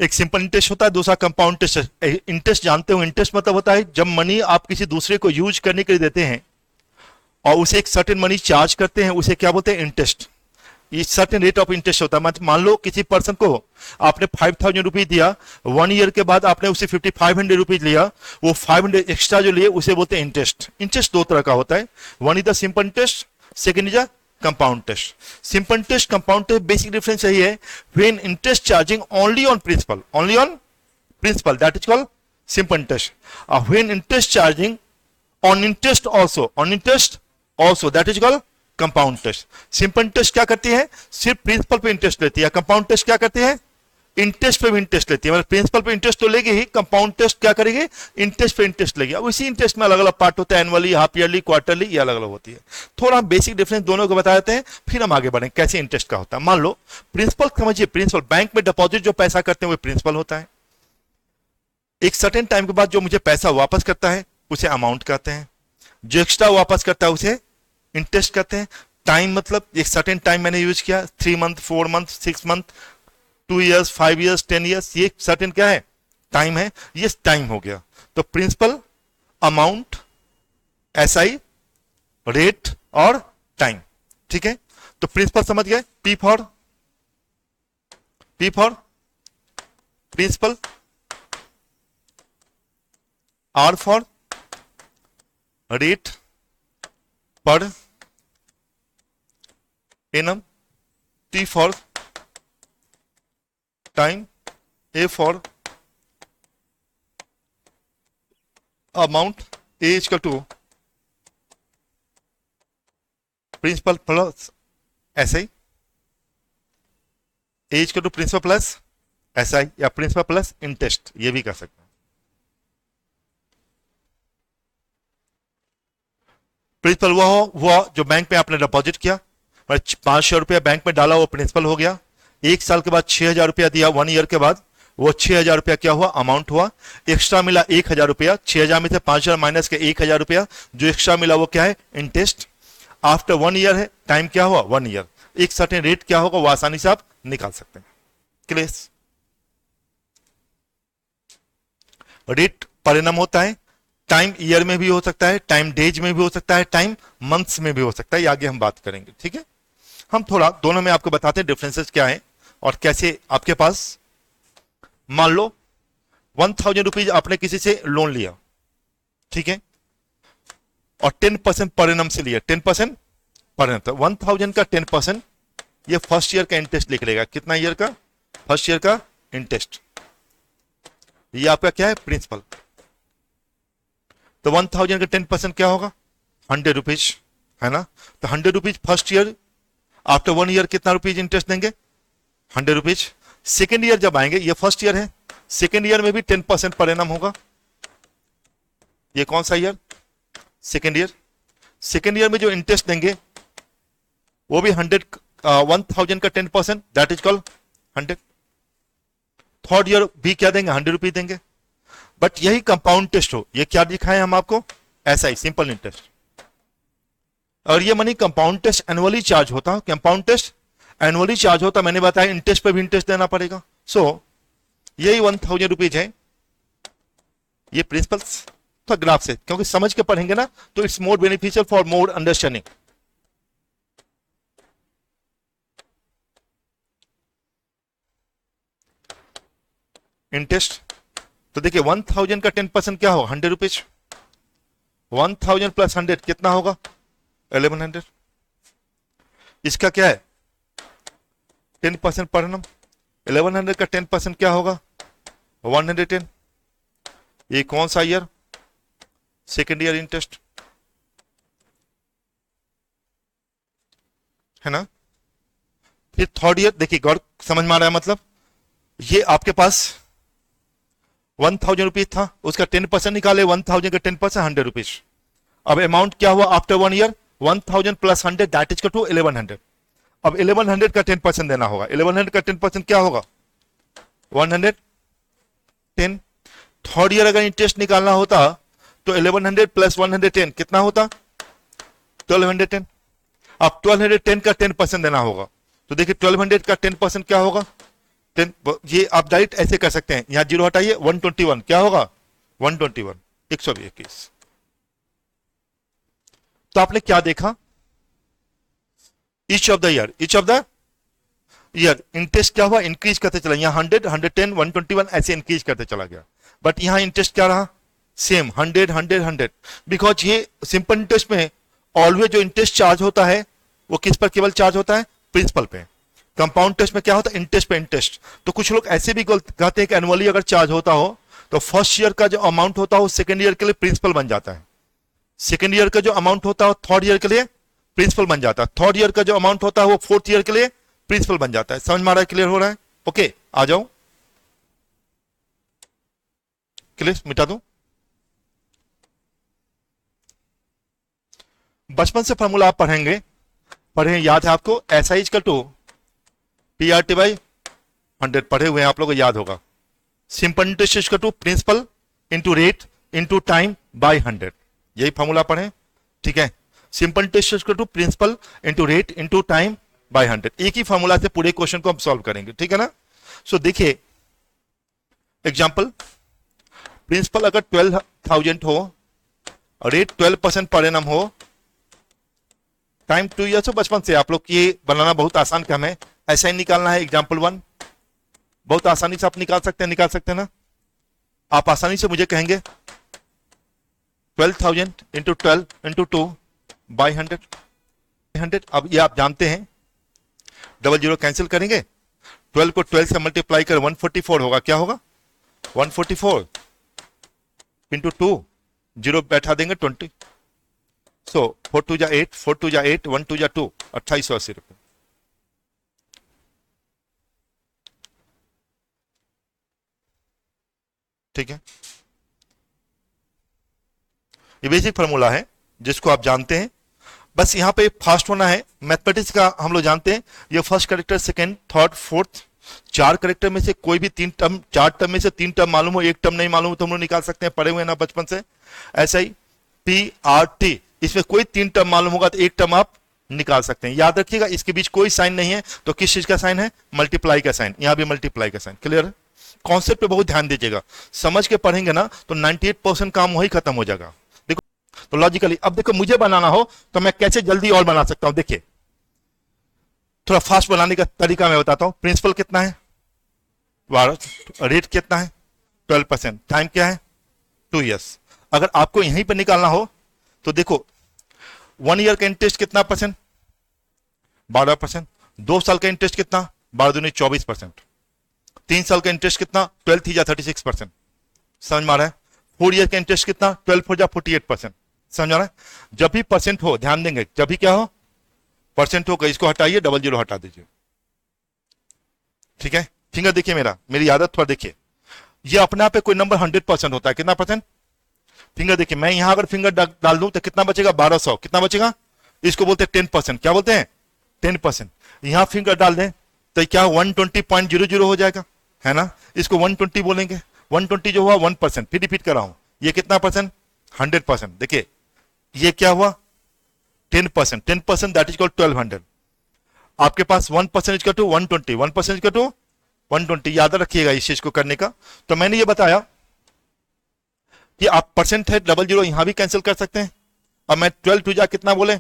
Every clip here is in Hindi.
एक सिंपल इंटरेस्ट होता है, दूसरा कंपाउंड इंटरेस्ट। इंटरेस्ट जानते हो, इंटरेस्ट मतलब होता है जब मनी आप किसी दूसरे को यूज करने के लिए देते हैं और उसे एक सर्टेन मनी चार्ज करते हैं, उसे क्या बोलते हैं? इंटरेस्ट। ये सर्टेन रेट ऑफ इंटरेस्ट होता है। मान लो किसी पर्सन को आपने 5,000 रुपीज दिया, 1 ईयर के बाद आपने उसे 5,500 रुपीज लिया, वो 500 एक्स्ट्रा जो लिए उसे बोलते हैं इंटरेस्ट। इंटरेस्ट दो तरह का होता है, one is the simple interest, second is a compound interest. Simple interest, compound interest, basic difference यही है, when interest charging only on principal, only on principal, that is called simple interest. When interest charging on interest also, on interest also, that is called compound interest. Simple interest क्या करती है? सिर्फ प्रिंसिपल पे इंटरेस्ट लेती है। कंपाउंड इंटरेस्ट क्या करती है? इंटरेस्ट पे भी इंटरेस्ट लेती है। मतलब प्रिंसिपल पे इंटरेस्ट तो लेगी ही, कंपाउंड इंटरेस्ट क्या करेगी? इंटरेस्ट पे इंटरेस्ट लेगी। अब इसी इंटरेस्ट में अलग अलग पार्ट होता है, एनुअली, हाफ ईयरली, क्वार्टरली, ये अलग अलग होती है। थोड़ा हम बेसिक डिफरेंस दोनों को बता देते हैं, फिर हम आगे बढ़ें कैसे इंटरेस्ट का होता है। मान लो प्रिंसिपल समझिए, प्रिंसिपल बैंक में डिपॉजिट जो पैसा करते हैं वो प्रिंसिपल होता है। एक सर्टेन टाइम के बाद जो मुझे पैसा वापस करता है उसे अमाउंट कहते हैं, जो एक्स्ट्रा वापस करता है उसे इंटरेस्ट कहते हैं। टाइम मतलब एक सर्टेन टाइम मैंने यूज किया, 3 month, 4 month, 6 month, 2 years, 5 years, 10 years, ये सर्टेन क्या है? टाइम है। ये टाइम हो गया। तो प्रिंसिपल, अमाउंट, एसआई, रेट और टाइम। ठीक है, तो प्रिंसिपल समझ गए। P for principal, R for rate per annum, T for time, A for amount, A equal to principal plus SI, A equal to principal plus SI या प्रिंसिपल प्लस इंटरेस्ट, ये भी कर सकते हैं। प्रिंसिपल वो हुआ जो बैंक में आपने डिपॉजिट किया, 500 रुपया बैंक में डाला, वो प्रिंसिपल हो गया। 1 साल के बाद 6,000 रुपया दिया, 1 ईयर के बाद वो 6,000 रुपया क्या हुआ? अमाउंट हुआ। एक्स्ट्रा मिला 1,000 रुपया, 6,000 में से 5,000 माइनस के 1,000 रुपया, जो एक्स्ट्रा मिला वो क्या है? इंटरेस्ट। आफ्टर 1 ईयर है, टाइम क्या हुआ? 1 ईयर। एक सर्टेन रेट क्या होगा वो आसानी से आप निकाल सकते हैं। क्लियर? रेट पर एनम होता है, टाइम ईयर में भी हो सकता है, टाइम डेज में भी हो सकता है, टाइम मंथ्स में भी हो सकता है, ये आगे हम बात करेंगे। ठीक है, हम थोड़ा दोनों में आपको बताते हैं डिफरेंसेस क्या है और कैसे। आपके पास मान लो 1,000 रुपीज आपने किसी से लोन लिया, ठीक है, और 10% पर एनम से लिया, 10% पर एनम। तो 1,000 का 10% ये फर्स्ट ईयर का इंटरेस्ट लिख लेगा। कितना ईयर का? फर्स्ट ईयर का इंटरेस्ट। ये आपका क्या है? प्रिंसिपल। तो 1,000 का 10% क्या होगा? 100 रुपीज, है ना। तो 100 rupees first year, after 1 year कितना रुपीज इंटरेस्ट देंगे? 100 रुपीज। सेकेंड ईयर जब आएंगे, ये फर्स्ट ईयर है, सेकेंड ईयर में भी 10% पर एनम होगा। ये कौन सा year? Second year. Second year में जो इंटरेस्ट देंगे वो भी 1,000 का 10%, that is called 100। Third year भी क्या देंगे? 100 रुपीज देंगे। बट यही कंपाउंड टेस्ट हो, ये क्या दिखाए हम आपको? SI, simple interest. और ये money compound test annually charge होता, कंपाउंड टेस्ट एनुअली चार्ज होता। मैंने बताया इंटरेस्ट पे भी इंटरेस्ट देना पड़ेगा। सो यही 1,000 रुपीज है। ये प्रिंसिपल्स तो ग्राफ से, क्योंकि समझ के पढ़ेंगे ना तो it's more beneficial for more understanding. Interest तो देखिए 1,000 का 10% क्या होगा? 100 रुपीज। 1,000 प्लस 100 कितना होगा? 1,100। इसका क्या है? 10% पर एनम। 1,100 का 10% क्या होगा? 110। ये कौन सा ईयर? सेकेंड ईयर इंटरेस्ट, है ना। फिर थर्ड ईयर, देखिए गौर समझ में आ रहा है? मतलब ये आपके पास 1,000 रुपीज था, उसका 10% निकाले, 1,000 का 10% 100 रुपीज। अब अमाउंट क्या हुआ after 1 year? 1,000 plus 100 that is to 1,100। अब 1,100 का 10% देना होगा। 1,100 का 10% क्या होगा? 110। थर्ड ईयर अगर इंटरेस्ट निकालना होता तो 1,100 प्लस 110 कितना होता? 1,210। अब 1,210 का 10% देना होगा। तो देखिए 1,200 का 10% क्या होगा? 10, ये आप डायरेक्ट ऐसे कर सकते हैं, यहां जीरो हटाइए, 121 क्या होगा, 121, 121। तो आपने क्या देखा, each of the year, each of the year interest क्या हुआ, इंक्रीज करते चला, यहाँ 100, 110, 121 ऐसे इंक्रीज करते चला गया। बट यहाँ इंटरेस्ट क्या रहा, सेम 100, 100, 100। बिकॉज ये सिंपल इंटरेस्ट में ऑलवेज जो इंटरेस्ट चार्ज होता है वो किस पर केवल चार्ज होता है, प्रिंसिपल पे। कंपाउंड टेस्ट में क्या होता है, इंटरेस्ट पे इंटरेस्ट। तो कुछ लोग ऐसे भी कहते हैं कि एनुअली अगर चार्ज होता हो तो फर्स्ट ईयर का जो अमाउंट होता है सेकेंड ईयर के लिए प्रिंसिपल बन जाता है, सेकेंड ईयर का जो अमाउंट होता है थर्ड ईयर के लिए प्रिंसिपल बन जाता है, थर्ड ईयर का जो अमाउंट होता है वो फोर्थ ईयर के लिए प्रिंसिपल बन जाता है। समझ में आ रहा है, क्लियर हो रहा है, ओके आ जाओ, क्लियर, मिटा दूं। बचपन से फॉर्मूला आप पढ़े याद है आपको, S I equal to P R T by 100, पढ़े हुए हैं आप लोग को, याद होगा। Simple interest equal to principal into rate into time by 100, यही फॉर्मूला पढ़े, ठीक है। Simple interest equal to principal into rate into time by 100, एक ही फॉर्मूला से पूरे क्वेश्चन को हम सॉल्व करेंगे, ठीक है ना। सो देखिए एग्जाम्पल, प्रिंसिपल अगर 12,000 हो, रेट 12% पर एनम हो, टाइम 2 ईयर्स हो। बचपन से आप लोग ये बनाना बहुत आसान काम है, ऐसा ही निकालना है। एग्जाम्पल 1 बहुत आसानी से आप निकाल सकते हैं ना। आप आसानी से मुझे कहेंगे 12,000 इंटू 12 इंटू 2 बाई 100। अब ये आप जानते हैं, डबल जीरो कैंसिल करेंगे, 12 को 12 से मल्टीप्लाई कर 144 होगा, क्या होगा 144 इंटू 2, जीरो बैठा देंगे 20। सो 4 2 जा 8, 4 2 जा 8, 1 2 जा 2, 2880 रुपए। ठीक है, ये बेसिक फॉर्मूला है जिसको आप जानते हैं। बस यहां पे फास्ट होना है। मैथमेटिक्स का हम लोग जानते हैं, ये first character, second, third, fourth, चार करेक्टर में से कोई भी तीन टर्म, चार टर्म में से तीन टर्म मालूम हो, एक टर्म नहीं मालूम हो तो हम लोग निकाल सकते हैं, पढ़े हुए ना बचपन से। ऐसा ही पी आर टी, इसमें कोई तीन टर्म मालूम होगा तो एक टर्म आप निकाल सकते हैं। याद रखिएगा इसके बीच कोई साइन नहीं है, तो किस चीज का साइन है, मल्टीप्लाई का साइन, यहां भी मल्टीप्लाई का साइन। क्लियर है, कॉन्सेप्ट पे बहुत ध्यान दीजिएगा, समझ के पढ़ेंगे ना तो 98% काम वही खत्म हो जाएगा। देखो तो लॉजिकली, अब देखो मुझे बनाना हो तो मैं कैसे जल्दी और बना सकता हूं। देखिए थोड़ा फास्ट बनाने का तरीका मैं बताता हूं। प्रिंसिपल कितना है 12, रेट कितना है 12%, टाइम क्या है 2 ईयर्स। अगर आपको यहीं पर निकालना हो तो देखो 1 ईयर का इंटरेस्ट कितना परसेंट, 12%। 2 साल का इंटरेस्ट कितना, 12 दूनी 24%। 3 साल का इंटरेस्ट कितना, 12 थी जा 36%। समझ में आ रहा है। 4 ईयर का इंटरेस्ट कितना, 12 4 जा 48%। समझ आ रहा है। जब भी परसेंट हो ध्यान देंगे, जब भी क्या हो परसेंट होगा, इसको हटाइए, डबल जीरो हटा दीजिए, ठीक है। फिंगर देखिए, मेरी आदत थोड़ा देखिए, ये अपने आप पे कोई नंबर 100% होता है, कितना परसेंट। फिंगर देखिए, मैं यहां अगर फिंगर डाल दूं तो कितना बचेगा 1200, कितना बचेगा, इसको बोलते हैं 10%। क्या बोलते हैं 10%। यहां फिंगर डाल दें तो क्या 120.00 हो जाएगा, है ना। इसको 120 बोलेंगे, 120 जो हुआ 1%। फिर रिपीट कर रहा हूं, ये कितना परसेंट 100%। देखिए ये क्या हुआ 10%, 10% दैट इज कॉल्ड 1200। आपके पास 1% इज टू 120, 1% इज टू 120। याद रखिएगा इस चीज को करने का। तो मैंने ये बताया कि आप परसेंट है, डबल जीरो यहां भी कैंसिल कर सकते हैं। अब मैं 12 टू जा कितना बोले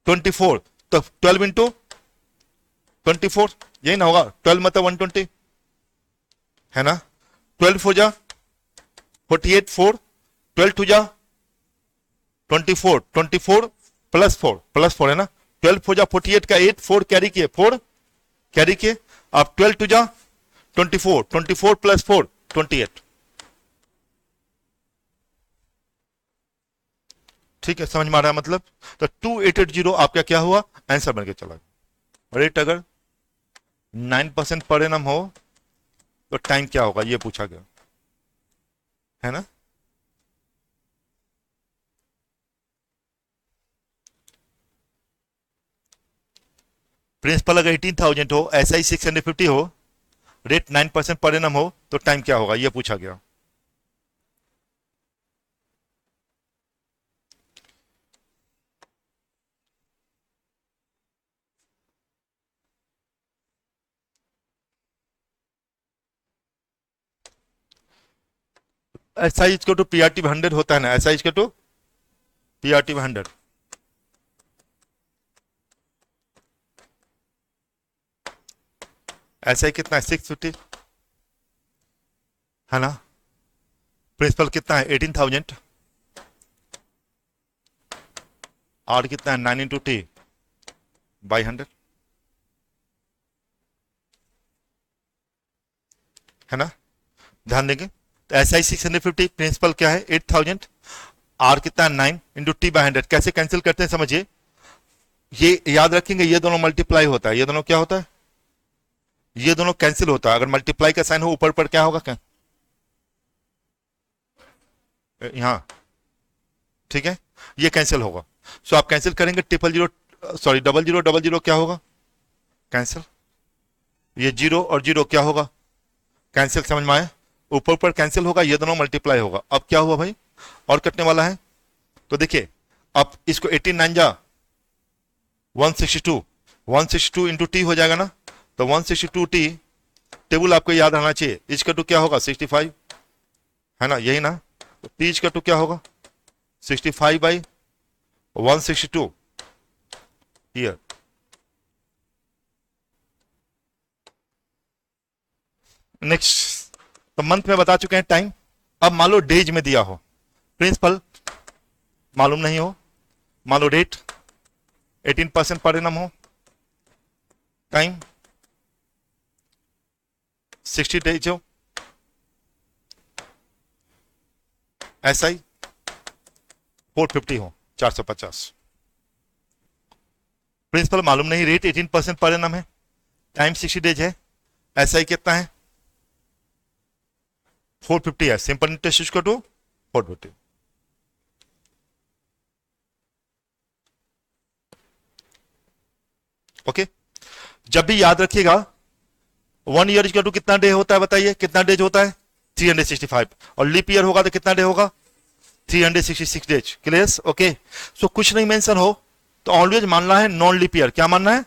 24, तो 12 इंटू 24, यही ना होगा, 12 मतलब 120, है ना। 12 4 जा 48, 4, 12 टू जा 24, 24 प्लस 4 है ना। 12 4 जा 48 का 8, 4 कैरी किए, 4 कैरी किए। आप 12 टू जा 24, 24 प्लस 4 28। ठीक है, समझ में आ रहा है मतलब। तो 2880 आपका क्या हुआ, आंसर बन के चला। रेट अगर 9% पर एनम हो तो टाइम क्या होगा, ये पूछा गया, है ना। प्रिंसिपल अगर 18,000 हो, एस आई 650 हो, रेट 9% पर एनम हो तो टाइम क्या होगा, ये पूछा गया। S I is to P R T 100 होता है ना, S I is to P R T 100। S I कितना है 650 है ना, प्रिंसिपल कितना है 18,000, आर कितना है 9 इंटू टी बाई 100 है ना, ध्यान देंगे। तो एस आई 650, प्रिंसिपल क्या है 8,000, आर कितना है 9 इंटू टी बाई 100। कैसे कैंसिल करते हैं समझिए, ये याद रखेंगे, ये दोनों मल्टीप्लाई होता है, ये दोनों क्या होता है, ये दोनों कैंसिल होता है। अगर मल्टीप्लाई का साइन हो ऊपर पर क्या होगा, क्या यहां, ठीक है, ये कैंसिल होगा। सो आप कैंसिल करेंगे, triple zero sorry double zero क्या होगा कैंसिल, ये जीरो और जीरो क्या होगा कैंसिल, समझ में आया, ऊपर पर कैंसिल होगा, ये दोनों मल्टीप्लाई होगा। अब क्या हुआ भाई, और कटने वाला है, तो देखिए अब इसको 18 9 जा 162, 162 इंटू टी हो जाएगा ना, तो 162 टी टेबल आपको याद रहना चाहिए, इसका टू क्या होगा 65 है ना, यही ना, तो टी का टू क्या होगा 65 बाई 162 ईयर। नेक्स्ट, तो मंथ में बता चुके हैं टाइम। अब मान लो डेज में दिया हो, प्रिंसिपल मालूम नहीं हो, मान लो रेट 18% पर एनम हो, टाइम 60 डेज हो, एस आई 450 हो 450, प्रिंसिपल मालूम नहीं, रेट 18% पर एनम है, टाइम 60 डेज है, एस आई कितना है 450 है, सिंपल इंटरेस्ट इसको टू 450। ओके, जब भी याद रखिएगा 1 ईयर इक्वल टू कितना डे होता है, बताइए कितना डेज होता है 365, और लीप ईयर होगा तो कितना डे होगा 366 डेज। Clear, okay. सो कुछ नहीं मेंशन हो तो ऑलवेज मानना है नॉन लीप ईयर, क्या मानना है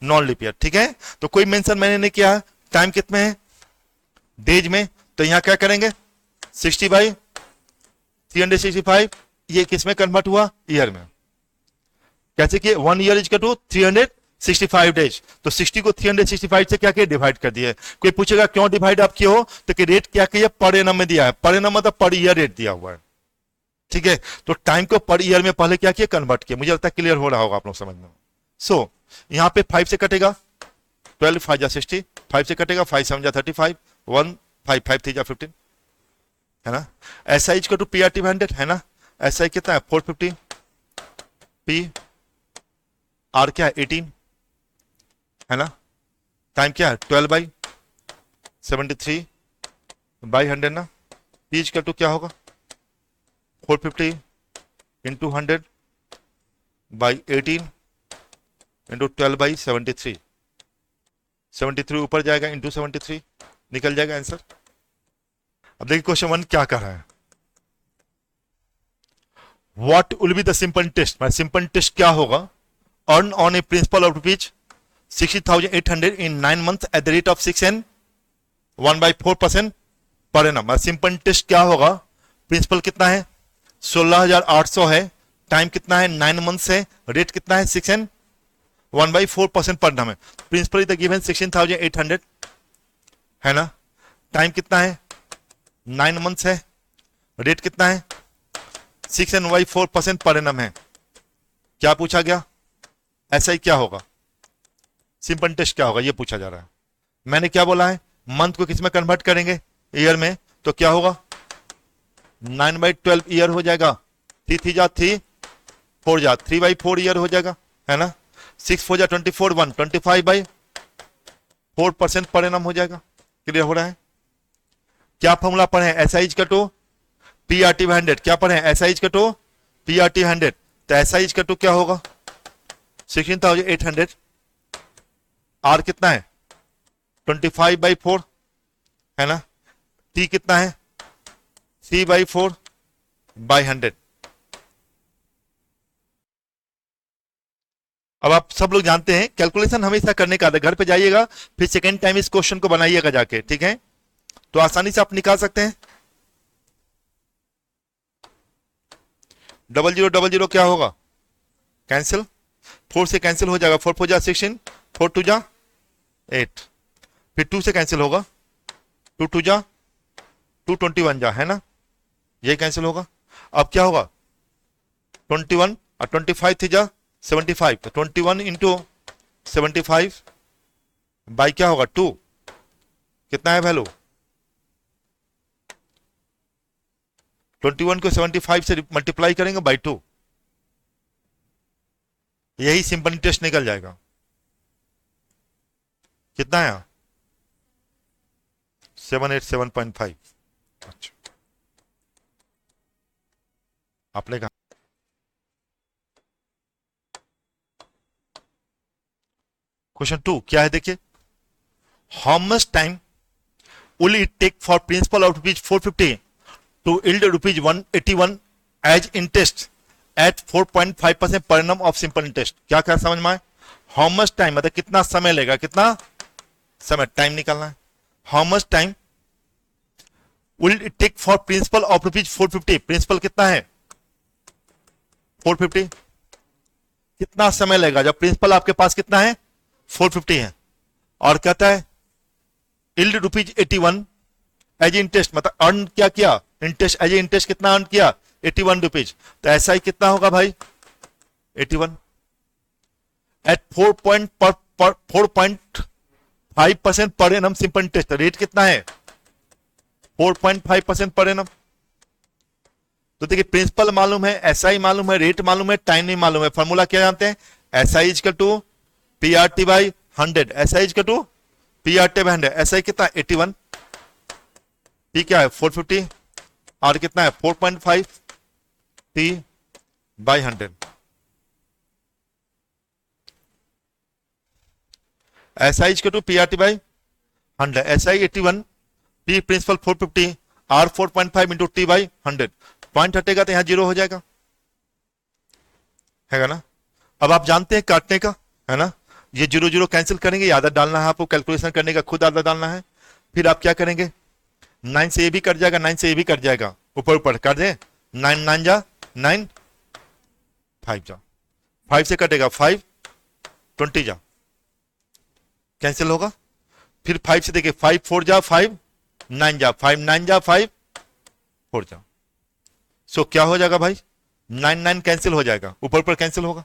नॉन लीप ईयर, ठीक है। तो कोई मेंशन मैंने नहीं किया, टाइम कितने है डेज में, तो यहां क्या करेंगे 60 बाई 365, ये किस में कन्वर्ट हुआ ईयर में, कैसे कि 1 ईयर इज टू 365 डेज, तो 60 को 365 से क्या किया डिवाइड कर दिया। कोई पूछेगा क्यों डिवाइड आप किए हो, तो कि रेट क्या किया पर एनम में दिया है, पर एनम मतलब पर ईयर रेट दिया हुआ है, ठीक है। तो टाइम को पर ईयर में पहले क्या किया कन्वर्ट किया, मुझे लगता है क्लियर हो रहा होगा आप लोग समझ में। सो यहां पे 5 से कटेगा 12 5 जा 60, 5 से कटेगा 5 7 जा 35, 1 5 5 3 जा 15 है ना। S I to P R T 100 है ना, एस आई कितना है 450, पी आर क्या है 18 है ना, टाइम क्या है 12 बाई 73 बाई 100 ना, पी का टू क्या होगा 450 इंटू 100 बाई 18 इंटू 12 बाई 73, 73 ऊपर जाएगा इंटू 73 निकल जाएगा आंसर। अब देखिए क्वेश्चन 1 क्या कर रहा है, what will be the simple test, simple test क्या होगा, earn on a principal of rupees 60,800 in 9 months at the rate of 6 and 1/4% per annum. Simple test क्या होगा, प्रिंसिपल कितना है 16,800 है, टाइम कितना है 9 months है, रेट कितना है 6 and 1/4% पर एनम है। प्रिंसिपल इज द गिवन 16,800 है ना, टाइम कितना है 9 months है, रेट कितना है 6 and 1/4% पर एनम है। क्या पूछा गया, ऐसा ही क्या होगा, सिंपल टेस्ट क्या होगा ये पूछा जा रहा है। मैंने क्या बोला है, मंथ को किस में कन्वर्ट करेंगे ईयर में, तो क्या होगा 9/12 ईयर हो जाएगा, 3 3 जा 3 4 जा 3/4 ईयर हो जाएगा है ना, 6 4 जा 24 1 25/4% पर एनम हो जाएगा। क्लियर हो रहा है। क्या फॉर्मूला पढ़े एस आई का टू पी आर टी 100, क्या पढ़े एस आई का टू पी आर टी 100, तो एस आई का टू क्या होगा 16,800, आर कितना है 25/4 है ना, टी कितना है 3/4/100। अब आप सब लोग जानते हैं कैलकुलेशन हमेशा करने का, घर पे जाइएगा फिर सेकेंड टाइम इस क्वेश्चन को बनाइएगा जाके, ठीक है, तो आसानी से आप निकाल सकते हैं। 0000 क्या होगा, कैंसिल, 4 से कैंसिल हो जाएगा, 4 4 जा 16, 4 2 जा 8, फिर 2 से कैंसिल होगा, 2 2 जा 2 21 जा, है ना, ये कैंसिल होगा। अब क्या होगा, 21 और 25 थी जा 75, तो 21 इंटू 75 बाई क्या होगा 2, कितना है वैल्यू, 21 को 75 से मल्टीप्लाई करेंगे बाई 2, यही सिंपल इंटरेस्ट निकल जाएगा। कितना है 787.5। अच्छा, आपने कहा क्वेश्चन 2 क्या है, देखिए, how much time will it take for principal of ₹450 to yield ₹181 as interest at 4.5% per annum of simple interest. क्या क्या समझ में आए, हाउ मच टाइम मतलब कितना समय लेगा, कितना समय, टाइम निकालना है। How much time will it take for principal of ₹450, principal कितना है 450, कितना समय लगेगा जब प्रिंसिपल आपके पास कितना है 450 है, और कहता है yield ₹81 एज इंटरेस्ट, मतलब अर्न क्या किया, इंटरेस्ट एज इंटरेस्ट कितना अर्न किया 81 रुपीज, तो ऐसा ही कितना होगा भाई 81 eight 4.5% per annum simple interest, rate कितना है 4.5% पर एनम। तो देखिए प्रिंसिपल मालूम है, एसआई मालूम है, रेट मालूम है, टाइम नहीं मालूम है, फॉर्मूला क्या जानते हैं, SI equal to PRT by 100, SI equal to PRT by 100, SI कितना 81, पी क्या है 450, और कितना है 4.5 T by 100, SI equal to PRT by 100, SI 81, P principal 450, R 4.5 into T by 100, point हटेगा तो यहां 0 हो जाएगा, है ना। अब आप जानते हैं काटने का, है ना, ये 0 0 कैंसिल करेंगे, ये आदत डालना है आपको, कैलकुलेशन करने का खुद आदत डालना है। फिर आप क्या करेंगे, 9 से ये भी कट जाएगा, 9 से ये भी कट जाएगा, ऊपर ऊपर कर दे, 9 9 जा 9, 5 जा, 5 से कटेगा 5, 20 जा, कैंसिल होगा। फिर 5 से देखिए 5 4 जा 5, 9 जा 5, 9 जा 5, 4 जा, सो क्या हो जाएगा भाई 9 9 कैंसिल हो जाएगा, ऊपर ऊपर कैंसिल होगा,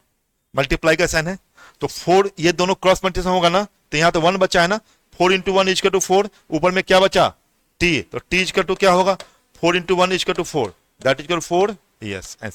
मल्टीप्लाई का साइन है, तो 4 ये दोनों क्रॉस मल्टीप्लाई होगा ना, तो यहां तो 1 बचा है ना, 4 इंटू 1 इजकल टू 4, ऊपर में क्या बचा टी, तो टी इजकल टू क्या होगा 4 into 1 equal to 4, that equal 4, yes answer.